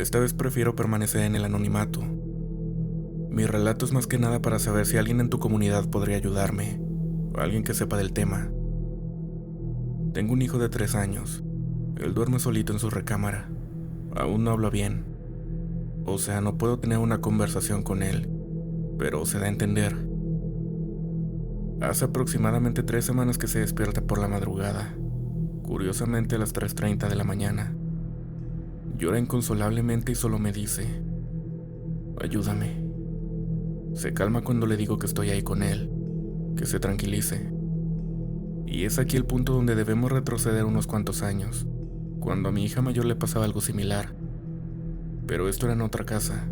Esta vez prefiero permanecer en el anonimato. Mi relato es más que nada para saber si alguien en tu comunidad podría ayudarme, o alguien que sepa del tema. Tengo un hijo de 3 años. Él duerme solito en su recámara. Aún no habla bien. O sea, no puedo tener una conversación con él, pero se da a entender. Hace aproximadamente 3 semanas que se despierta por la madrugada, curiosamente a las 3:30 de la mañana. Llora inconsolablemente y solo me dice: ayúdame. Se calma cuando le digo que estoy ahí con él, que se tranquilice. Y es aquí el punto donde debemos retroceder unos cuantos años, cuando a mi hija mayor le pasaba algo similar. Pero esto era en otra casa.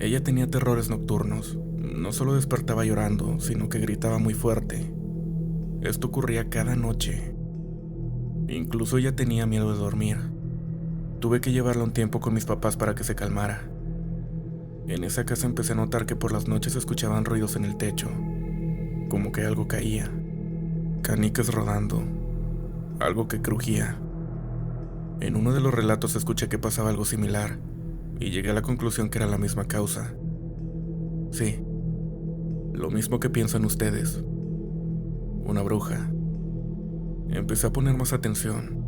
Ella tenía terrores nocturnos. No solo despertaba llorando, sino que gritaba muy fuerte. Esto ocurría cada noche. Incluso ella tenía miedo de dormir. Tuve que llevarla un tiempo con mis papás para que se calmara. En esa casa empecé a notar que por las noches se escuchaban ruidos en el techo, como que algo caía, canicas rodando, algo que crujía. En uno de los relatos escuché que pasaba algo similar, y llegué a la conclusión que era la misma causa. Sí, lo mismo que piensan ustedes. Una bruja. Empecé a poner más atención.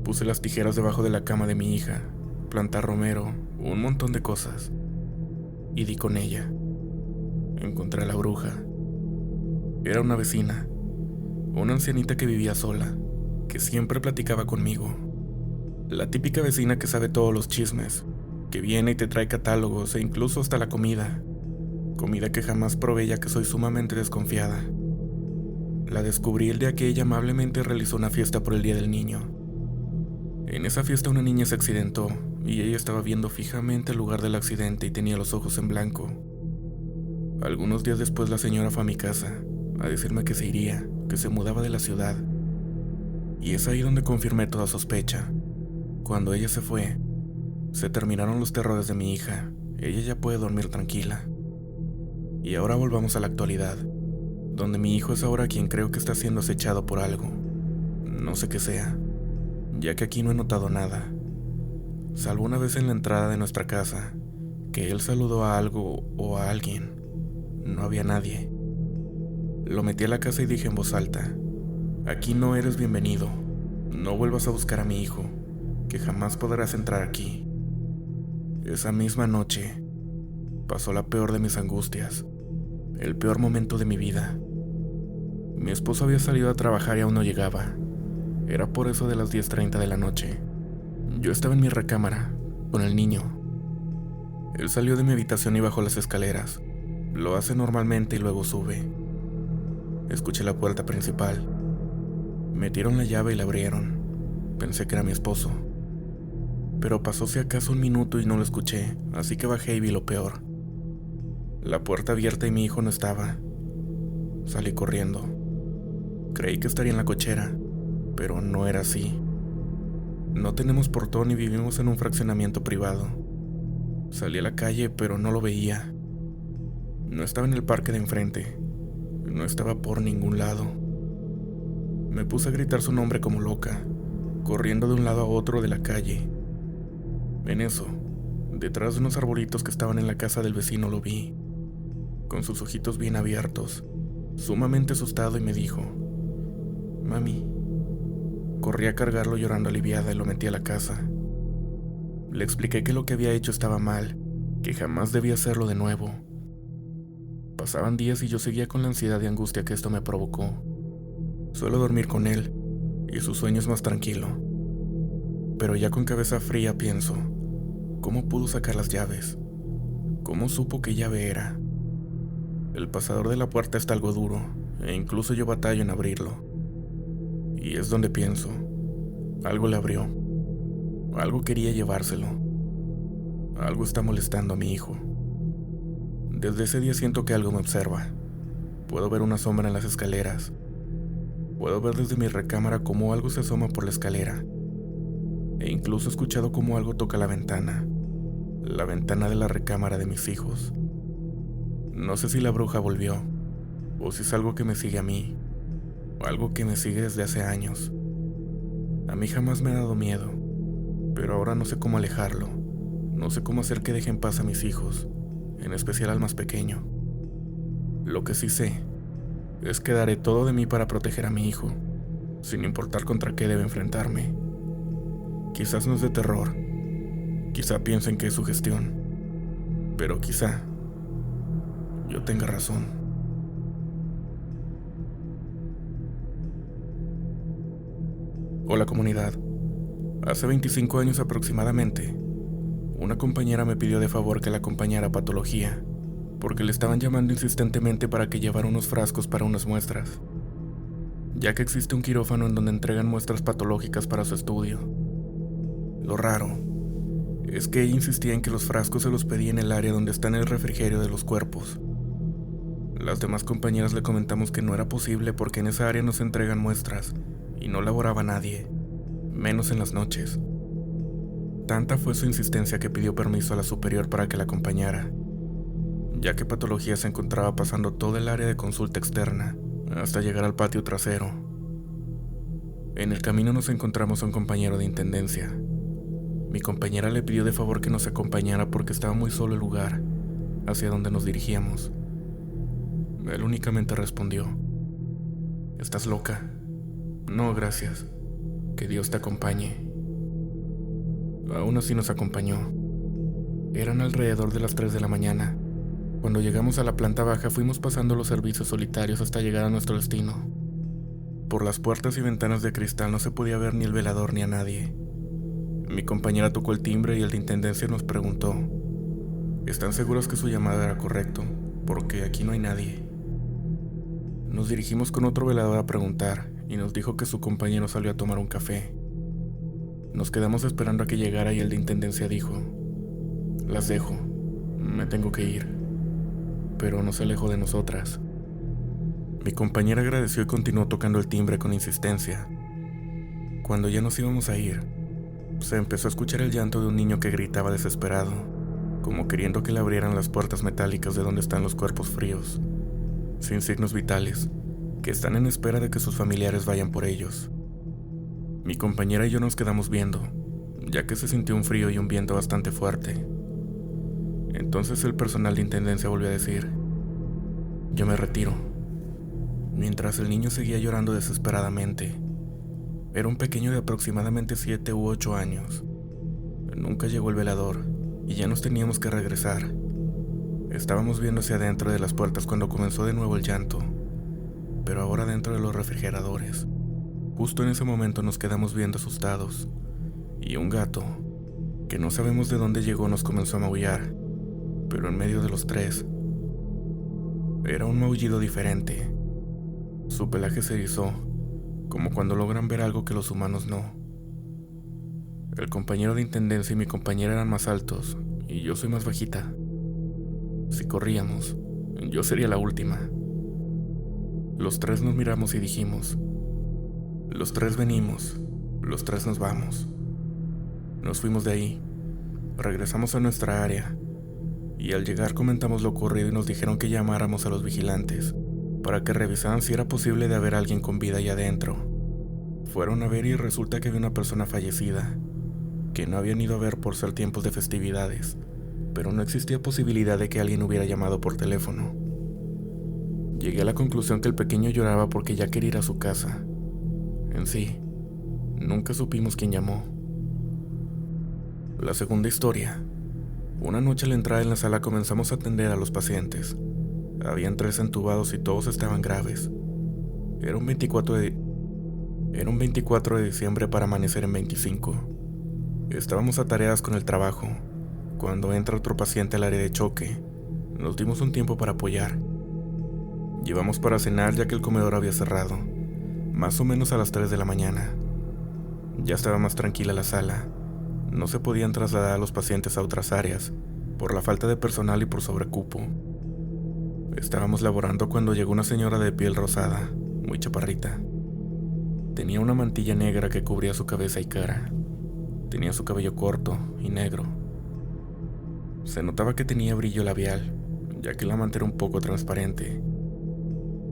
Puse las tijeras debajo de la cama de mi hija, planté romero, un montón de cosas. Y di con ella. Encontré a la bruja. Era una vecina, una ancianita que vivía sola, que siempre platicaba conmigo. La típica vecina que sabe todos los chismes, que viene y te trae catálogos e incluso hasta la comida. Comida que jamás probé ya que soy sumamente desconfiada. La descubrí el día que ella amablemente realizó una fiesta por el Día del Niño. En esa fiesta una niña se accidentó y ella estaba viendo fijamente el lugar del accidente y tenía los ojos en blanco. Algunos días después la señora fue a mi casa a decirme que se iría, que se mudaba de la ciudad. Y es ahí donde confirmé toda sospecha. Cuando ella se fue, se terminaron los terrores de mi hija. Ella ya puede dormir tranquila. Y ahora volvamos a la actualidad, donde mi hijo es ahora quien creo que está siendo acechado por algo. No sé qué sea, ya que aquí no he notado nada, salvo una vez en la entrada de nuestra casa, que él saludó a algo o a alguien. No había nadie. Lo metí a la casa y dije en voz alta: aquí no eres bienvenido. No vuelvas a buscar a mi hijo, que jamás podrás entrar aquí. Esa misma noche pasó la peor de mis angustias, el peor momento de mi vida. Mi esposo había salido a trabajar y aún no llegaba. Era por eso de las 10:30 de la noche. Yo estaba en mi recámara, con el niño. Él salió de mi habitación y bajó las escaleras. Lo hace normalmente y luego sube. Escuché la puerta principal. Metieron la llave y la abrieron. Pensé que era mi esposo. Pero pasó si acaso un minuto y no lo escuché, así que bajé y vi lo peor. La puerta abierta y mi hijo no estaba. Salí corriendo. Creí que estaría en la cochera, pero no era así. No tenemos portón y vivimos en un fraccionamiento privado. Salí a la calle, pero no lo veía. No estaba en el parque de enfrente. No estaba por ningún lado. Me puse a gritar su nombre como loca, corriendo de un lado a otro de la calle. En eso, detrás de unos arbolitos que estaban en la casa del vecino lo vi, con sus ojitos bien abiertos, sumamente asustado, y me dijo: mami. Corrí a cargarlo llorando aliviada y lo metí a la casa. Le expliqué que lo que había hecho estaba mal, que jamás debía hacerlo de nuevo. Pasaban días y yo seguía con la ansiedad y angustia que esto me provocó. Suelo dormir con él, y su sueño es más tranquilo. Pero ya con cabeza fría pienso: ¿cómo pudo sacar las llaves? ¿Cómo supo qué llave era? El pasador de la puerta está algo duro, e incluso yo batallo en abrirlo. Y es donde pienso: algo le abrió. Algo quería llevárselo. Algo está molestando a mi hijo. Desde ese día siento que algo me observa. Puedo ver una sombra en las escaleras. Puedo ver desde mi recámara cómo algo se asoma por la escalera. E incluso he escuchado cómo algo toca la ventana de la recámara de mis hijos. No sé si la bruja volvió, o si es algo que me sigue a mí, o algo que me sigue desde hace años. A mí jamás me ha dado miedo, pero ahora no sé cómo alejarlo. No sé cómo hacer que deje en paz a mis hijos, en especial al más pequeño. Lo que sí sé es que daré todo de mí para proteger a mi hijo, sin importar contra qué debe enfrentarme. Quizás no es de terror, quizá piensen que es sugestión, pero quizá yo tenga razón. Hola comunidad. Hace 25 años aproximadamente, una compañera me pidió de favor que la acompañara a patología, porque le estaban llamando insistentemente para que llevara unos frascos para unas muestras, ya que existe un quirófano en donde entregan muestras patológicas para su estudio. Lo raro es que ella insistía en que los frascos se los pedía en el área donde está en el refrigerio de los cuerpos. Las demás compañeras le comentamos que no era posible porque en esa área no se entregan muestras y no laboraba nadie, menos en las noches. Tanta fue su insistencia que pidió permiso a la superior para que la acompañara, ya que patología se encontraba pasando todo el área de consulta externa hasta llegar al patio trasero. En el camino nos encontramos a un compañero de intendencia. Mi compañera le pidió de favor que nos acompañara porque estaba muy solo el lugar hacia donde nos dirigíamos. Él únicamente respondió: ¿Estás loca? No, gracias. Que Dios te acompañe. Aún así nos acompañó. Eran alrededor de las 3 de la mañana. Cuando llegamos a la planta baja fuimos pasando los servicios solitarios hasta llegar a nuestro destino. Por las puertas y ventanas de cristal no se podía ver ni el velador ni a nadie. Mi compañera tocó el timbre y el de intendencia nos preguntó: ¿Están seguros que su llamada era correcto? Porque aquí no hay nadie. Nos dirigimos con otro velador a preguntar y nos dijo que su compañero salió a tomar un café. Nos quedamos esperando a que llegara y el de intendencia dijo: Las dejo, me tengo que ir. Pero no se alejó de nosotras. Mi compañera agradeció y continuó tocando el timbre con insistencia. Cuando ya nos íbamos a ir, se empezó a escuchar el llanto de un niño que gritaba desesperado, como queriendo que le abrieran las puertas metálicas de donde están los cuerpos fríos, sin signos vitales, que están en espera de que sus familiares vayan por ellos. Mi compañera y yo nos quedamos viendo, ya que se sintió un frío y un viento bastante fuerte. Entonces el personal de intendencia volvió a decir: Yo me retiro. Mientras el niño seguía llorando desesperadamente. Era un pequeño de aproximadamente 7 u 8 años. Nunca llegó el velador y ya nos teníamos que regresar. Estábamos viendo hacia adentro de las puertas cuando comenzó de nuevo el llanto, pero ahora dentro de los refrigeradores. Justo en ese momento nos quedamos viendo asustados, y un gato, que no sabemos de dónde llegó, nos comenzó a maullar, pero en medio de los tres. Era un maullido diferente. Su pelaje se erizó, como cuando logran ver algo que los humanos no. El compañero de intendencia y mi compañera eran más altos, y yo soy más bajita. Si corríamos, yo sería la última. Los tres nos miramos y dijimos: Los tres venimos, los tres nos vamos. Nos fuimos de ahí, regresamos a nuestra área, y al llegar comentamos lo ocurrido y nos dijeron que llamáramos a los vigilantes para que revisaran si era posible de haber alguien con vida allá adentro. Fueron a ver y resulta que había una persona fallecida, que no habían ido a ver por ser tiempos de festividades, pero no existía posibilidad de que alguien hubiera llamado por teléfono. Llegué a la conclusión que el pequeño lloraba porque ya quería ir a su casa. En sí, nunca supimos quién llamó. La segunda historia. Una noche al entrar en la sala comenzamos a atender a los pacientes. Habían 3 entubados y todos estaban graves. Era un 24 de diciembre para amanecer en 25. Estábamos atareadas con el trabajo, cuando entra otro paciente al área de choque. Nos dimos un tiempo para apoyar. Llevamos para cenar ya que el comedor había cerrado, más o menos a las 3 de la mañana. Ya estaba más tranquila la sala. No se podían trasladar a los pacientes a otras áreas, por la falta de personal y por sobrecupo. Estábamos laborando cuando llegó una señora de piel rosada, muy chaparrita. Tenía una mantilla negra que cubría su cabeza y cara. Tenía su cabello corto y negro. Se notaba que tenía brillo labial, ya que la manta era un poco transparente.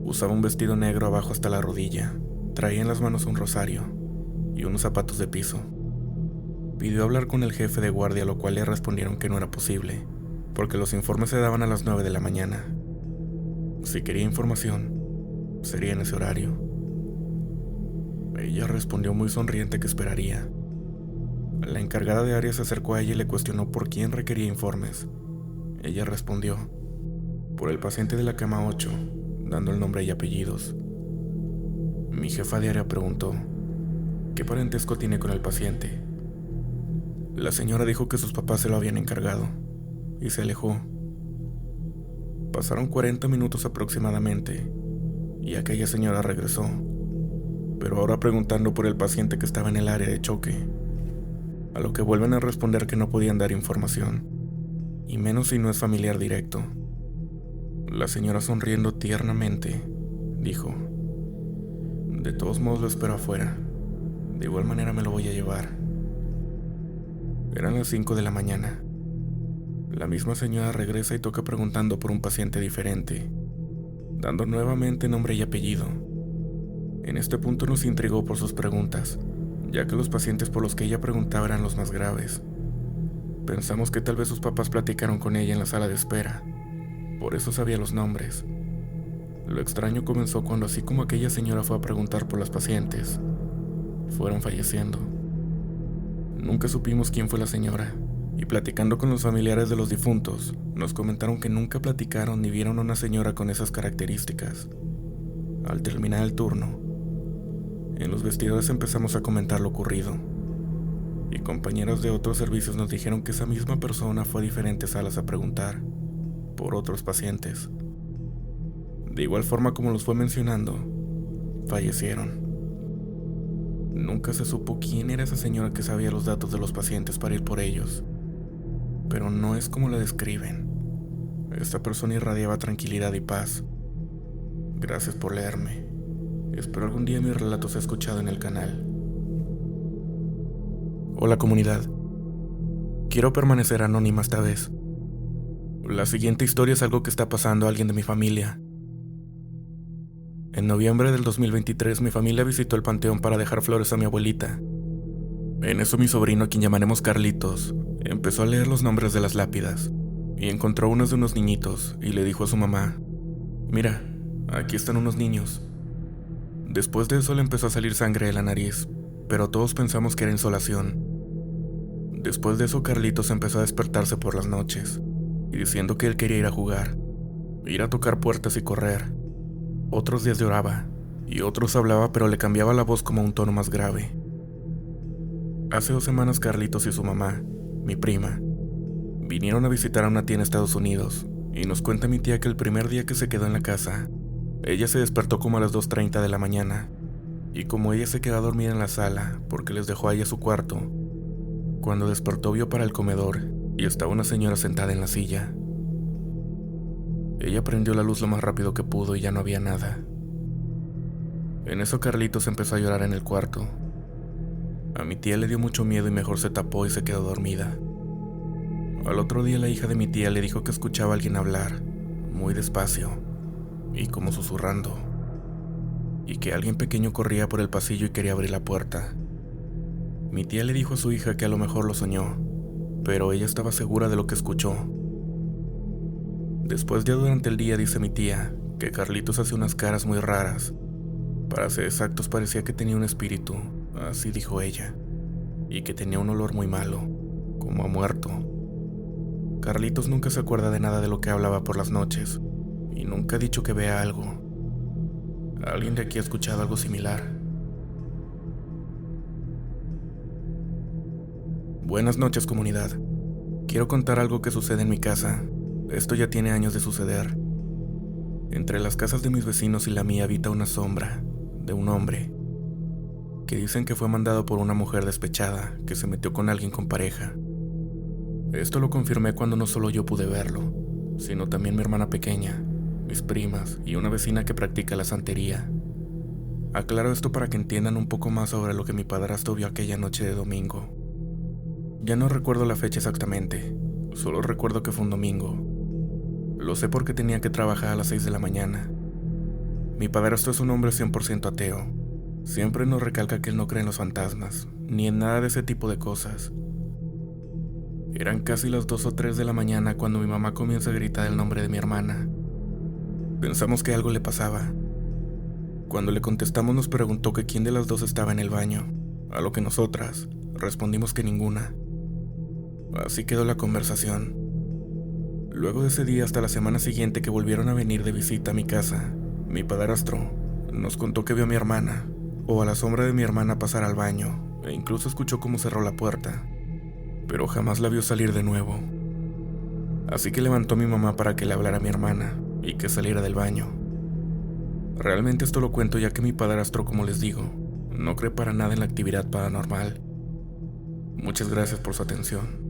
Usaba un vestido negro abajo hasta la rodilla, traía en las manos un rosario y unos zapatos de piso. Pidió hablar con el jefe de guardia, lo cual le respondieron que no era posible, porque los informes se daban a las 9 de la mañana. Si quería información, sería en ese horario. Ella respondió muy sonriente que esperaría. La encargada de área se acercó a ella y le cuestionó por quién requería informes. Ella respondió, por el paciente de la cama 8, dando el nombre y apellidos. Mi jefa de área preguntó, ¿qué parentesco tiene con el paciente? La señora dijo que sus papás se lo habían encargado, y se alejó. Pasaron 40 minutos aproximadamente, y aquella señora regresó, pero ahora preguntando por el paciente que estaba en el área de choque, a lo que vuelven a responder que no podían dar información, y menos si no es familiar directo. La señora, sonriendo tiernamente, dijo, de todos modos lo espero afuera, de igual manera me lo voy a llevar. Eran las 5 de la mañana. La misma señora regresa y toca preguntando por un paciente diferente, dando nuevamente nombre y apellido. En este punto nos intrigó por sus preguntas, ya que los pacientes por los que ella preguntaba eran los más graves. Pensamos que tal vez sus papás platicaron con ella en la sala de espera, por eso sabía los nombres. Lo extraño comenzó cuando, así como aquella señora fue a preguntar por las pacientes, fueron falleciendo. Nunca supimos quién fue la señora, y platicando con los familiares de los difuntos, nos comentaron que nunca platicaron ni vieron a una señora con esas características. Al terminar el turno, en los vestidores empezamos a comentar lo ocurrido, y compañeros de otros servicios nos dijeron que esa misma persona fue a diferentes salas a preguntar por otros pacientes. De igual forma como los fue mencionando, fallecieron. Nunca se supo quién era esa señora que sabía los datos de los pacientes para ir por ellos, pero no es como la describen. Esta persona irradiaba tranquilidad y paz. Gracias por leerme. Espero algún día mi relato sea escuchado en el canal. Hola comunidad. Quiero permanecer anónima esta vez. La siguiente historia es algo que está pasando a alguien de mi familia. En noviembre del 2023 mi familia visitó el panteón para dejar flores a mi abuelita. En eso mi sobrino, a quien llamaremos Carlitos, empezó a leer los nombres de las lápidas y encontró unos de unos niñitos y le dijo a su mamá, mira, aquí están unos niños. Después de eso le empezó a salir sangre de la nariz, pero todos pensamos que era insolación. Después de eso Carlitos empezó a despertarse por las noches y diciendo que él quería ir a jugar, ir a tocar puertas y correr. Otros días lloraba, y otros hablaba, pero le cambiaba la voz como a un tono más grave. Hace 2 semanas Carlitos y su mamá, mi prima, vinieron a visitar a una tía en Estados Unidos, y nos cuenta mi tía que el primer día que se quedó en la casa, ella se despertó como a las 2:30 de la mañana, y como ella se quedó a dormir en la sala, porque les dejó a ella su cuarto, cuando despertó vio para el comedor, y estaba una señora sentada en la silla. Ella prendió la luz lo más rápido que pudo y ya no había nada. En eso Carlitos empezó a llorar en el cuarto. A mi tía le dio mucho miedo y mejor se tapó y se quedó dormida. Al otro día la hija de mi tía le dijo que escuchaba a alguien hablar, muy despacio, y como susurrando, y que alguien pequeño corría por el pasillo y quería abrir la puerta. Mi tía le dijo a su hija que a lo mejor lo soñó, pero ella estaba segura de lo que escuchó. Después, ya durante el día, dice mi tía que Carlitos hacía unas caras muy raras. Para ser exactos, parecía que tenía un espíritu, así dijo ella, y que tenía un olor muy malo, como a muerto. Carlitos nunca se acuerda de nada de lo que hablaba por las noches, y nunca ha dicho que vea algo. ¿Alguien de aquí ha escuchado algo similar? Buenas noches, comunidad. Quiero contar algo que sucede en mi casa. Esto ya tiene años de suceder. Entre las casas de mis vecinos y la mía habita una sombra de un hombre que dicen que fue mandado por una mujer despechada que se metió con alguien con pareja. Esto lo confirmé cuando no solo yo pude verlo, sino también mi hermana pequeña, mis primas y una vecina que practica la santería. Aclaro esto para que entiendan un poco más sobre lo que mi padrastro vio aquella noche de domingo. Ya no recuerdo la fecha exactamente, solo recuerdo que fue un domingo. Lo sé porque tenía que trabajar a las 6 de la mañana. Mi padrastro es un hombre 100% ateo. Siempre nos recalca que él no cree en los fantasmas, ni en nada de ese tipo de cosas, Eran casi las 2 o 3 de la mañana cuando mi mamá comienza a gritar el nombre de mi hermana. Pensamos que algo le pasaba. Cuando le contestamos nos preguntó que quién de las dos estaba en el baño, a lo que nosotras respondimos que ninguna. Así quedó la conversación. Luego de ese día hasta la semana siguiente que volvieron a venir de visita a mi casa, mi padrastro nos contó que vio a mi hermana, o a la sombra de mi hermana pasar al baño, e incluso escuchó cómo cerró la puerta, pero jamás la vio salir de nuevo. Así que levantó a mi mamá para que le hablara a mi hermana y que saliera del baño. Realmente esto lo cuento ya que mi padrastro, como les digo, no cree para nada en la actividad paranormal. Muchas gracias por su atención.